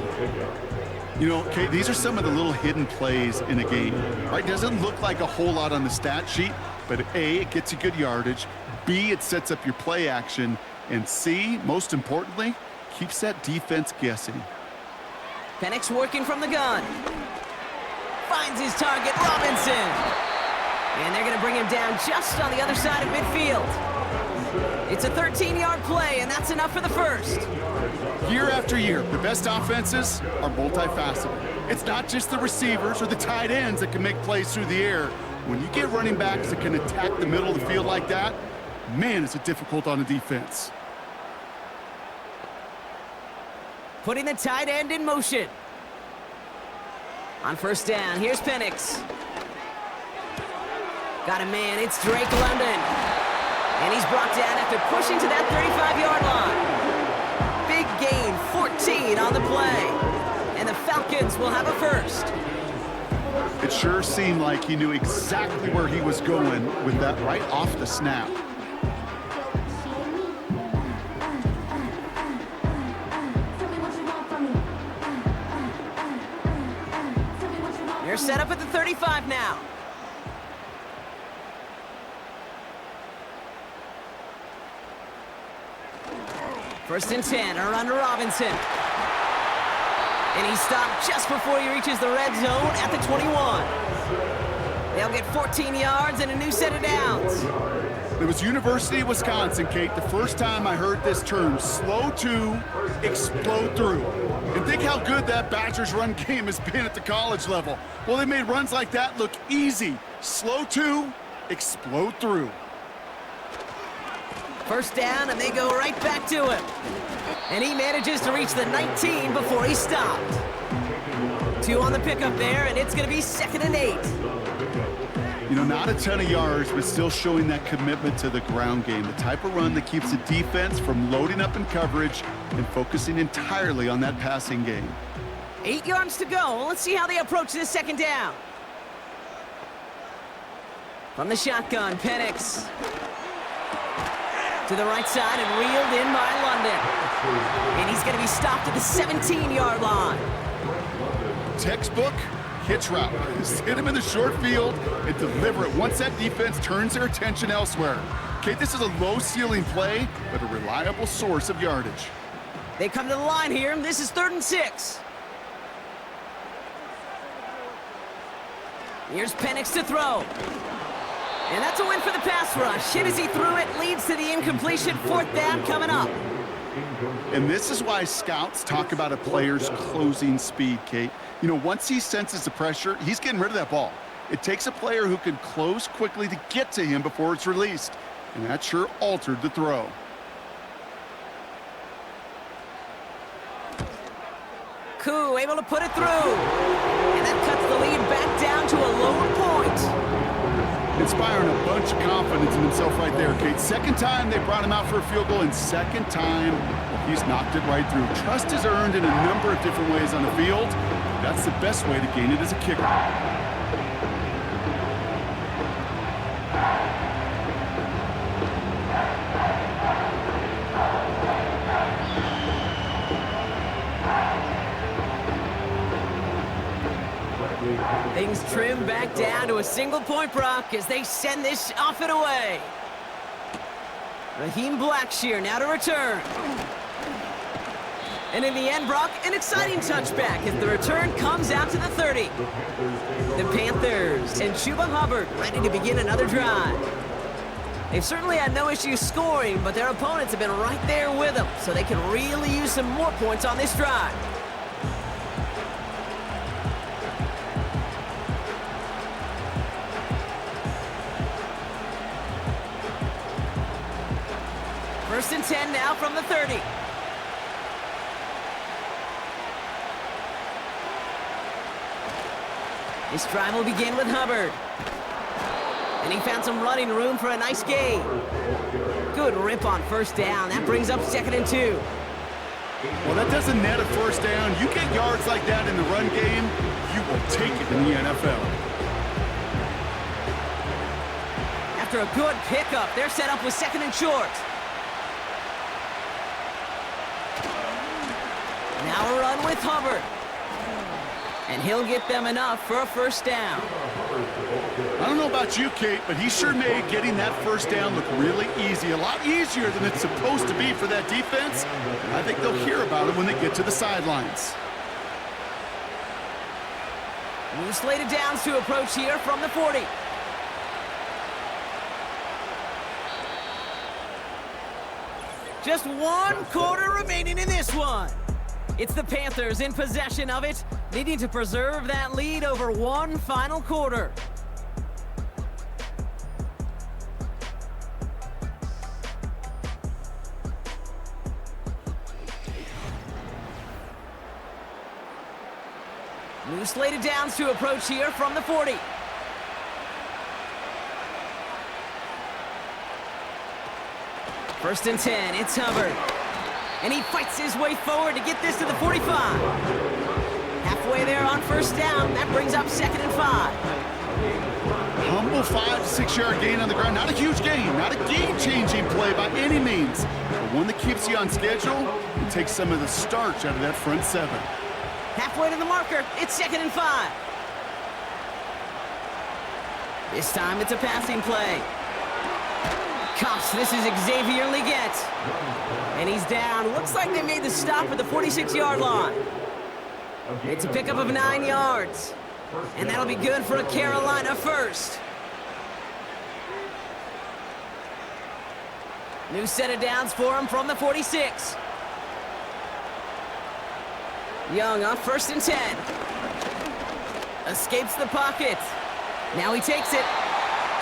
You know, Kate, these are some of the little hidden plays in a game, right? Doesn't look like a whole lot on the stat sheet, but A, it gets you good yardage, B, it sets up your play action, and C, most importantly, keeps that defense guessing. Penix working from the gun. Finds his target, Robinson. And they're going to bring him down just on the other side of midfield. It's a 13-yard play, and that's enough for the first. Year after year, the best offenses are multifaceted. It's not just the receivers or the tight ends that can make plays through the air. When you get running backs that can attack the middle of the field like that, man, is it difficult on a defense. Putting the tight end in motion. On 1st down, here's Penix. Got a man, it's Drake London. And he's brought down after pushing to that 35-yard line. Big gain, 14 on the play. And the Falcons will have a first. It sure seemed like he knew exactly where he was going with that right off the snap. They're set up at the 35 now. First and 10, a run to Robinson. And he's stopped just before he reaches the red zone at the 21. They'll get 14 yards and a new set of downs. It was University of Wisconsin, Kate, the first time I heard this term, slow to explode through. And think how good that Badgers run game has been at the college level. Well, they made runs like that look easy. Slow to explode through. First down, and they go right back to him. And he manages to reach the 19 before he stopped. 2 on the pickup there, and it's going to be 2nd and 8. You know, not a ton of yards, but still showing that commitment to the ground game. The type of run that keeps the defense from loading up in coverage and focusing entirely on that passing game. 8 yards to go. Let's see how they approach this 2nd down. From the shotgun, Penix. To the right side and reeled in by London. And he's going to be stopped at the 17-yard line. Textbook hitch route. Just hit him in the short field and deliver it once that defense turns their attention elsewhere. Okay, this is a low-ceiling play, but a reliable source of yardage. They come to the line here. This is 3rd and 6. Here's Penix to throw. And that's a win for the pass rush. Hit as he threw it, leads to the incompletion. 4th down coming up. And this is why scouts talk about a player's closing speed, Kate. You know, once he senses the pressure, he's getting rid of that ball. It takes a player who can close quickly to get to him before it's released. And that sure altered the throw. Koo able to put it through. And that cuts the lead back down to a lower point. Inspiring a bunch of confidence in himself right there, Kate. 2nd time they brought him out for a field goal, and 2nd time he's knocked it right through. Trust is earned in a number of different ways on the field. That's the best way to gain it as a kicker. Things trim back down to a single-point Brock as they send this off and away. Raheem Blackshear now to return. And in the end, Brock, an exciting touchback as the return comes out to the 30. The Panthers and Chuba Hubbard ready to begin another drive. They've certainly had no issue scoring, but their opponents have been right there with them, so they can really use some more points on this drive. First and 10 now from the 30. This drive will begin with Hubbard. And he found some running room for a nice gain. Good rip on 1st down. That brings up 2nd and 2. Well, that doesn't net a 1st down. You get yards like that in the run game, you will take it in the NFL. After a good pickup, they're set up with 2nd and short. Now a run with Hubbard. And he'll get them enough for a 1st down. I don't know about you, Kate, but he sure made getting that 1st down look really easy. A lot easier than it's supposed to be for that defense. I think they'll hear about it when they get to the sidelines. New slated downs to approach here from the 40. Just 1 quarter remaining in this one. It's the Panthers in possession of it, needing to preserve that lead over 1 final quarter. New slated downs to approach here from the 40. First and 10, it's Hubbard. And he fights his way forward to get this to the 45. Halfway there on 1st down, that brings up 2nd and 5. Humble 5 to 6 yard gain on the ground. Not a huge gain, not a game-changing play by any means, but one that keeps you on schedule and takes some of the starch out of that front 7. Halfway to the marker, it's 2nd and 5. This time it's a passing play. Gosh, this is Xavier Leggett. And he's down. Looks like they made the stop at the 46-yard line. It's a pickup of 9 yards. And that'll be good for a Carolina first. New set of downs for him from the 46. Young on 1st and 10. Escapes the pocket. Now he takes it.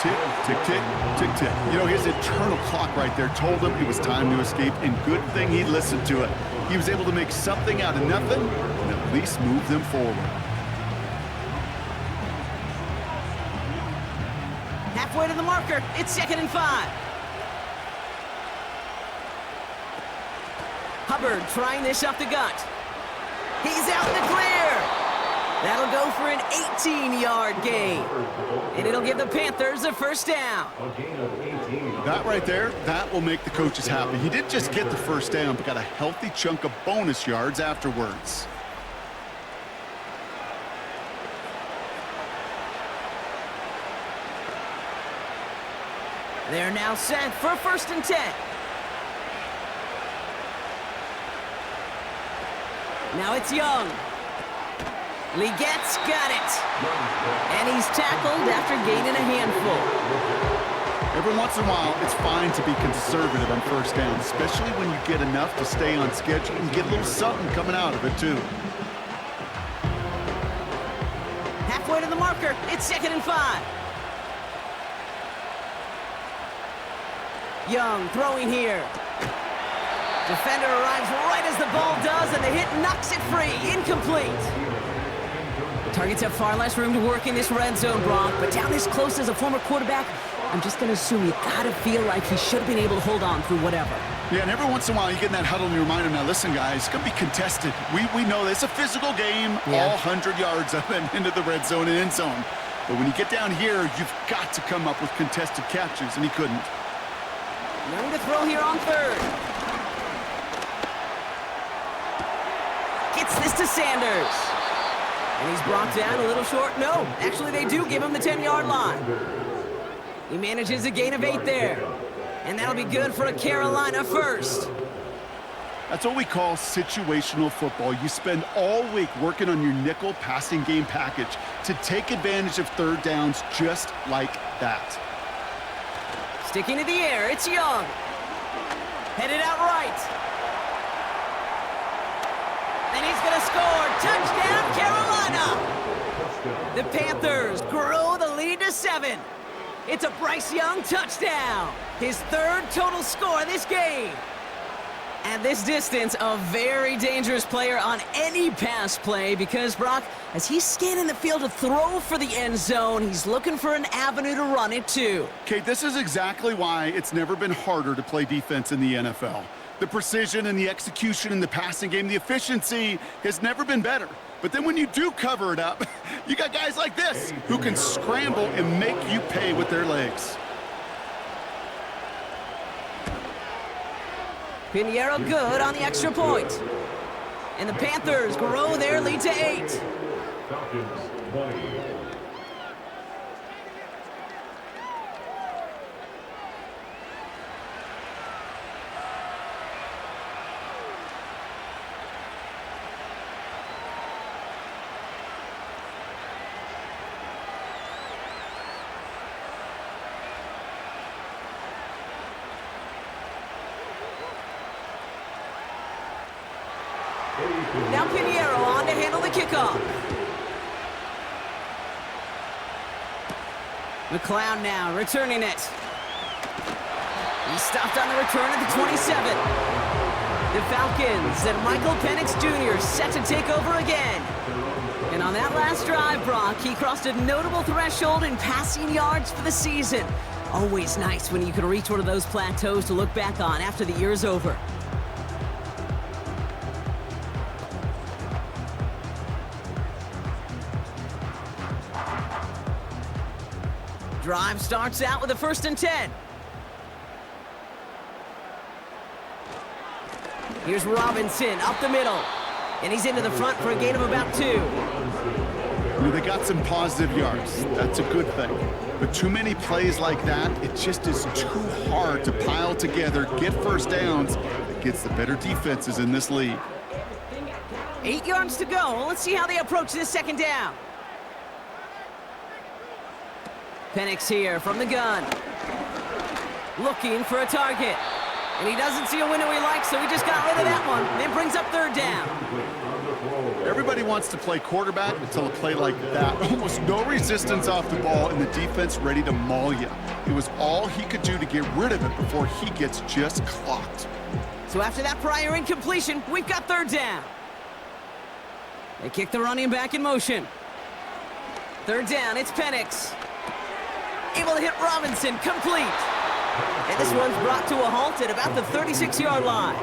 Tick, tick, tick, tick, tick. You know, his internal clock right there told him it was time to escape, and good thing he listened to it. He was able to make something out of nothing and at least move them forward. Halfway to the marker. It's 2nd and 5. Hubbard trying this up the gut. He's out in the clear. That'll go for an 18-yard gain. And it'll give the Panthers a first down. That right there, that will make the coaches happy. He didn't just get the first down, but got a healthy chunk of bonus yards afterwards. They're now set for 1st and 10. Now it's Young. Legette's got it. And he's tackled after gaining a handful. Every once in a while, it's fine to be conservative on first down, especially when you get enough to stay on schedule and get a little something coming out of it, too. Halfway to the marker. It's 2nd and 5. Young throwing here. Defender arrives right as the ball does, and the hit knocks it free. Incomplete. Targets have far less room to work in this red zone, Brock, but down this close as a former quarterback, I'm just going to assume you got to feel like he should have been able to hold on through whatever. Yeah, and every once in a while, you get in that huddle and you remind him, now listen, guys, it's going to be contested. We know this. It's a physical game, all 100 yards up and into the red zone and end zone. But when you get down here, you've got to come up with contested catches, and he couldn't. Young to throw here on 3rd. Gets this to Sanders. And he's brought down a little short. No, actually they do give him the 10-yard line. He manages a gain of 8 there. And that'll be good for a Carolina first. That's what we call situational football. You spend all week working on your nickel passing game package to take advantage of 3rd downs just like that. Sticking to the air, it's Young. Headed out right. And he's going to score. Touchdown, Carolina. The Panthers grow the lead to 7. It's a Bryce Young touchdown. His 3rd total score this game. At this distance, a very dangerous player on any pass play because, Brock, as he's scanning the field to throw for the end zone, he's looking for an avenue to run it too. Kate, this is exactly why it's never been harder to play defense in the NFL. The precision and the execution in the passing game, the efficiency has never been better. But then when you do cover it up, you got guys like this who can scramble and make you pay with their legs. Pinheiro good on the extra point. And the Panthers grow their lead to 8. Falcons 20. Now Pinheiro on to handle the kickoff. McLeod now returning it. He stopped on the return at the 27. The Falcons and Michael Penix Jr. set to take over again. And on that last drive, Brock, he crossed a notable threshold in passing yards for the season. Always nice when you can reach one of those plateaus to look back on after the year's over. Drive starts out with a 1st and 10. Here's Robinson up the middle. And he's into the front for a gain of about 2. I mean, they got some positive yards. That's a good thing. But too many plays like that, it just is too hard to pile together, get first downs against the better defenses in this league. 8 yards to go. Let's see how they approach this second down. Penix here from the gun. Looking for a target. And he doesn't see a window he likes, so he just got rid of that one. And it brings up third down. Everybody wants to play quarterback until a play like that. Almost no resistance off the ball and the defense ready to maul you. It was all he could do to get rid of it before he gets just clocked. So after that prior incompletion, we've got third down. They kick the running back in motion. Third down, it's Penix. Able to hit Robinson, complete. And this one's brought to a halt at about the 36-yard line.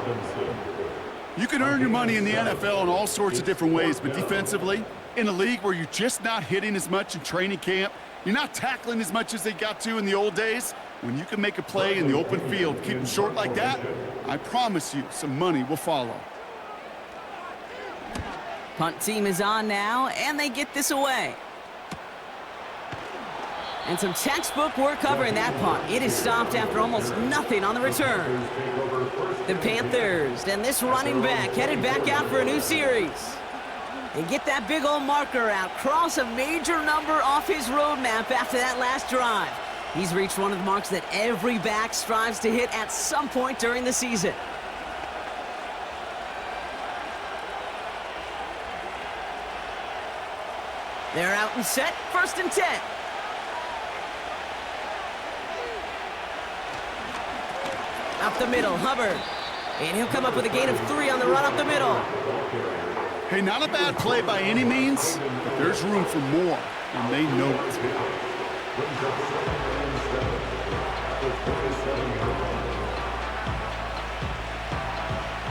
You can earn your money in the NFL in all sorts of different ways, but defensively, in a league where you're just not hitting as much in training camp, you're not tackling as much as they got to in the old days, when you can make a play in the open field, keep them short like that, I promise you some money will follow. Punt team is on now, and they get this away. And some textbook work covering that punt. It is stopped after almost nothing on the return. The Panthers and this running back headed back out for a new series. They get that big old marker out, cross a major number off his roadmap after that last drive. He's reached one of the marks that every back strives to hit at some point during the season. They're out and set, 1st and 10. Up the middle, Hubbard. And he'll come up with a gain of 3 on the run up the middle. Hey, not a bad play by any means, but there's room for more, and they know it.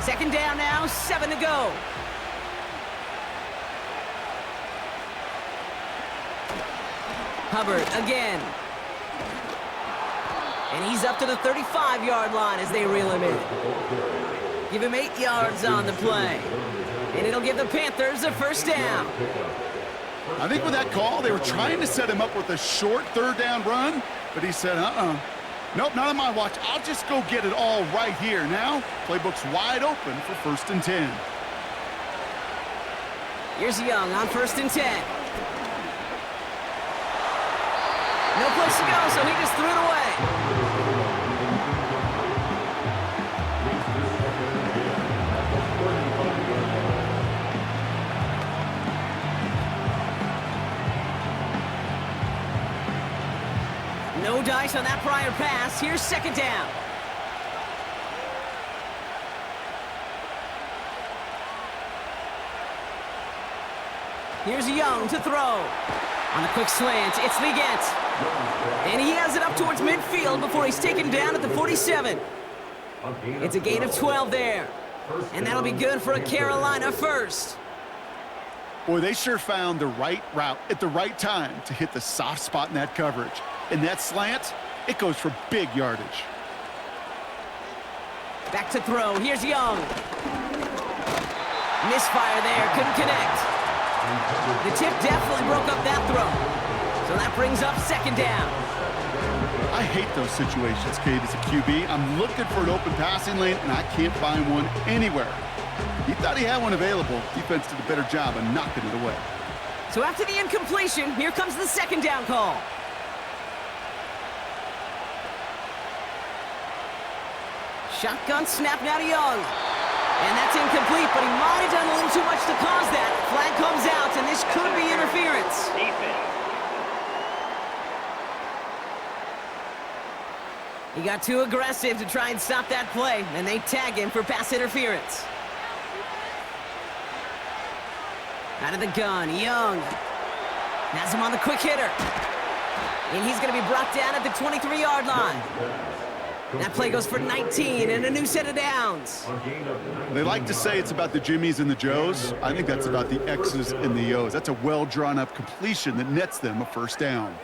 Second down now, 7 to go. Hubbard again. And he's up to the 35-yard line as they reel him in. Give him 8 yards on the play. And it'll give the Panthers a first down. I think with that call, they were trying to set him up with a short third down run, but he said, nope, not on my watch. I'll just go get it all right here. Now, playbook's wide open for 1st and 10. Here's Young on 1st and 10. No place to go, so he just threw it away. No dice on that prior pass. Here's second down. Here's Young to throw. On the quick slant, it's Leggett. And he has it up towards midfield before he's taken down at the 47. It's a gain of 12 there. And that'll be good for a Carolina first. Boy, they sure found the right route at the right time to hit the soft spot in that coverage. And that slant, it goes for big yardage. Back to throw. Here's Young. Misfire there. Couldn't connect. The tip definitely broke up that throw. So that brings up second down. I hate those situations, Kate, as a QB. I'm looking for an open passing lane, and I can't find one anywhere. He thought he had one available. Defense did a better job of knocking it away. So after the incompletion, here comes the second down call. Shotgun snap now to Young. And that's incomplete, but he might have done a little too much to cause that. Flag comes out, and this could be interference. Defense. He got too aggressive to try and stop that play, and they tag him for pass interference. Out of the gun, Young. Has him on the quick hitter. And he's going to be brought down at the 23-yard line. That play goes for 19 and a new set of downs. They like to say it's about the Jimmies and the Joes. I think that's about the X's and the O's. That's a well-drawn-up completion that nets them a first down.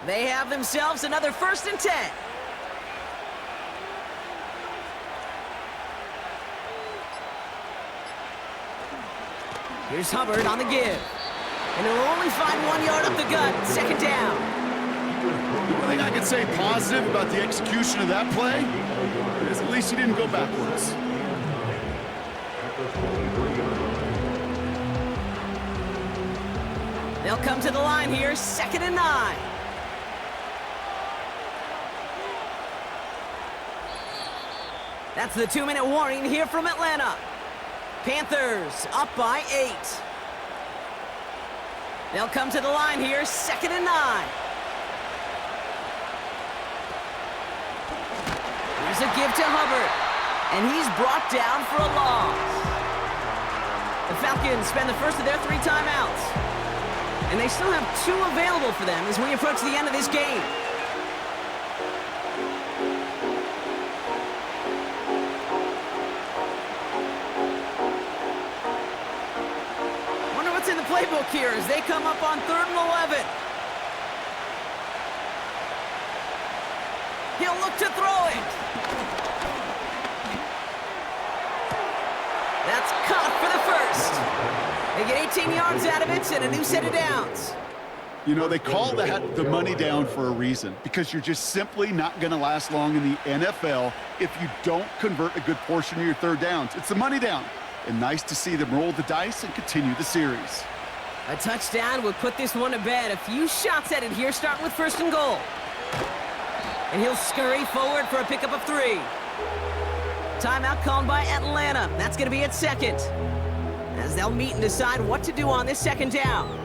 They have themselves another 1st and 10. Here's Hubbard on the give. And he'll only find 1 yard up the gut. Second down. The one thing I can say positive about the execution of that play is at least he didn't go backwards. They'll come to the line here, 2nd and 9. That's the 2-minute warning here from Atlanta. Panthers up by 8. They'll come to the line here, 2nd and 9. Here's a give to Hubbard, and he's brought down for a loss. The Falcons spend the first of their 3 timeouts, and they still have 2 available for them as we approach the end of this game. Wonder what's in the playbook here as they come up on 3rd and 11. He'll look to throw it. That's caught for the first. They get 18 yards out of it and a new set of downs. You know, they call that the money down for a reason, because you're just simply not going to last long in the NFL if you don't convert a good portion of your 3rd downs. It's the money down. And nice to see them roll the dice and continue the series. A touchdown would put this one to bed. A few shots at it here, starting with 1st and goal. And he'll scurry forward for a pickup of 3. Timeout called by Atlanta. That's going to be at 2nd, as they'll meet and decide what to do on this 2nd down.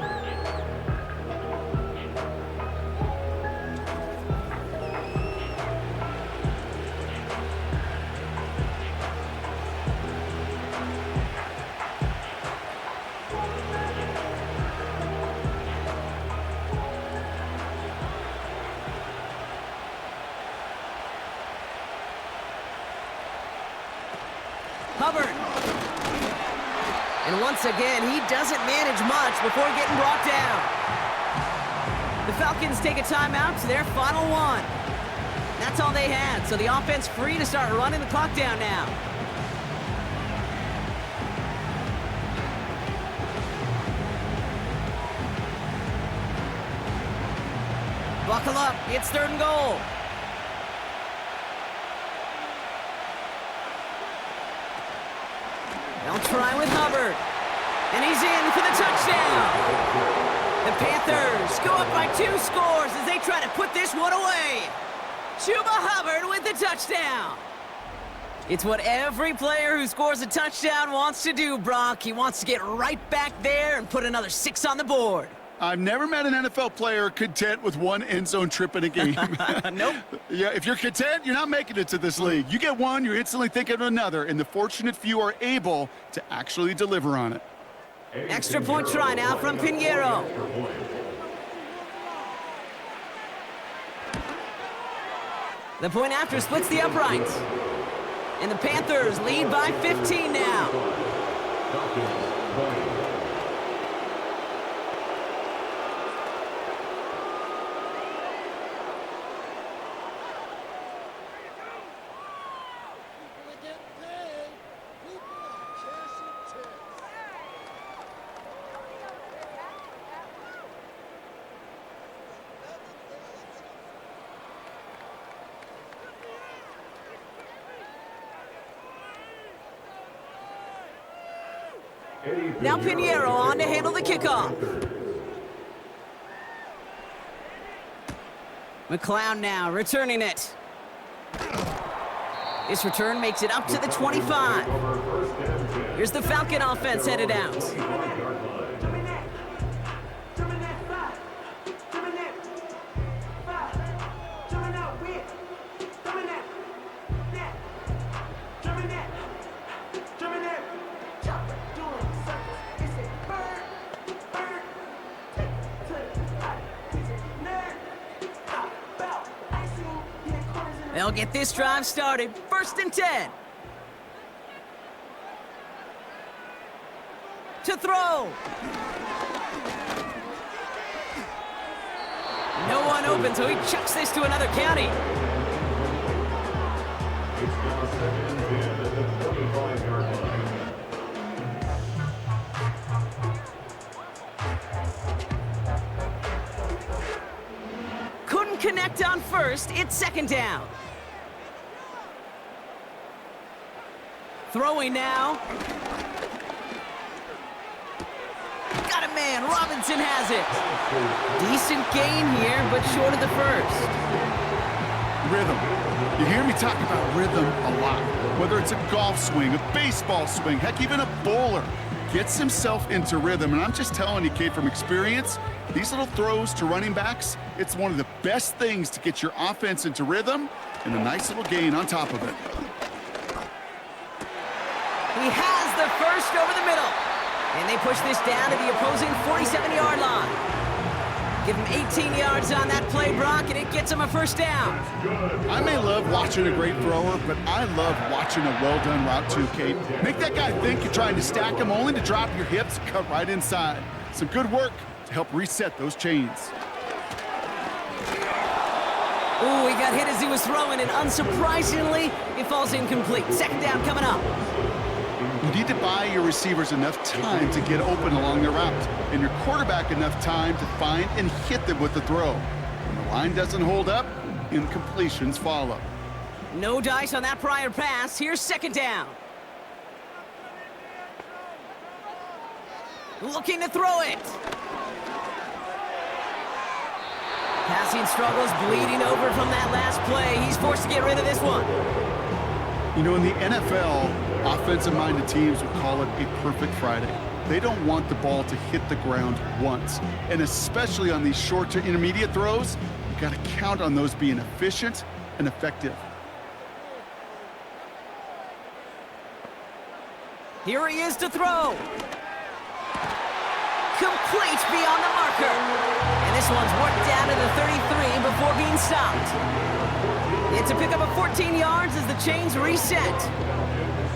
Hubbard. And once again, he doesn't manage much before getting brought down. The Falcons take a timeout to their final one. That's all they had, so the offense free to start running the clock down now. Buckle up, it's 3rd and goal. They'll try with Hubbard. And he's in for the touchdown. The Panthers go up by 2 scores as they try to put this one away. Chuba Hubbard with the touchdown. It's what every player who scores a touchdown wants to do, Brock. He wants to get right back there and put another 6 on the board. I've never met an NFL player content with 1 end zone trip in a game. Nope. Yeah, if you're content, you're not making it to this league. You get 1, you're instantly thinking of another, and the fortunate few are able to actually deliver on it. Extra point try now from Pinheiro. The point after splits the uprights. And the Panthers lead by 15 now. Now Pinheiro on to handle the kickoff. McLeod now returning it. This return makes it up to the 25. Here's the Falcon offense headed out. They'll get this drive started. 1st and 10. To throw. No one open, so he chucks this to another county. It's now 2nd and 10 at the 25-yard line. connect on first. It's second down. Throwing now. Got a man. Robinson has it. Decent gain here, but short of the first. Rhythm. You hear me talk about rhythm a lot. Whether it's a golf swing, a baseball swing, heck, even a bowler gets himself into rhythm. And I'm just telling you, Kate, from experience, these little throws to running backs, it's one of the best things to get your offense into rhythm, and a nice little gain on top of it. He has the first over the middle. And they push this down to the opposing 47-yard line. Give him 18 yards on that play, Brock, and it gets him a first down. I may love watching a great thrower, but I love watching a well-done route too, Kate. Make that guy think you're trying to stack him, only to drop your hips, cut right inside. Some good work to help reset those chains. Ooh, he got hit as he was throwing, and unsurprisingly, it falls incomplete. Second down coming up. You need to buy your receivers enough time to get open along the route, and your quarterback enough time to find and hit them with the throw. When the line doesn't hold up, incompletions follow. No dice on that prior pass. Here's second down. Looking to throw it. Passing struggles, bleeding over from that last play. He's forced to get rid of this one. You know, in the NFL, offensive-minded teams would call it a perfect Friday. They don't want the ball to hit the ground once. And especially on these short to intermediate throws, you've got to count on those being efficient and effective. Here he is to throw. Complete beyond the marker. And this one's worked down to the 33 before being stopped. It's a pickup of 14 yards as the chains reset.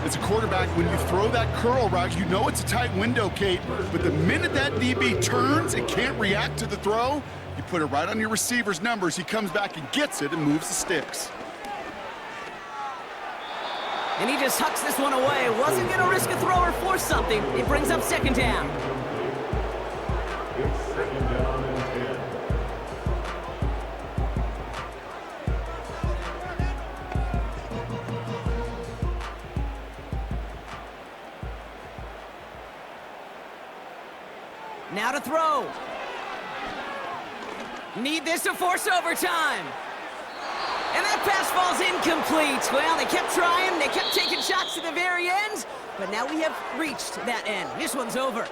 As a quarterback, when you throw that curl route, you know it's a tight window, Kate. But the minute that DB turns and can't react to the throw, you put it right on your receiver's numbers. He comes back and gets it and moves the sticks. And he just hucks this one away. Wasn't going to risk a throw or force something. It brings up second down. It's second down and 10. Now to throw. Need this to force overtime. And that pass falls incomplete. Well, they kept trying. They kept taking shots to the very end. But now we have reached that end. This one's over.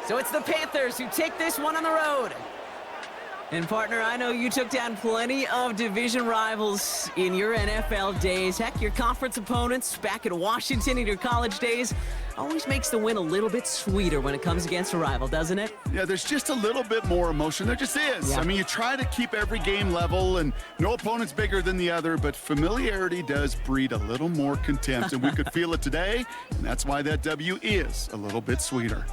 So it's the Panthers who take this one on the road. And partner, I know you took down plenty of division rivals in your NFL days. Heck, your conference opponents back in Washington in your college days always makes the win a little bit sweeter when it comes against a rival, doesn't it? Yeah, there's just a little bit more emotion. There just is. Yeah. I mean, you try to keep every game level, and no opponent's bigger than the other, but familiarity does breed a little more contempt, and we could feel it today, and that's why that W is a little bit sweeter.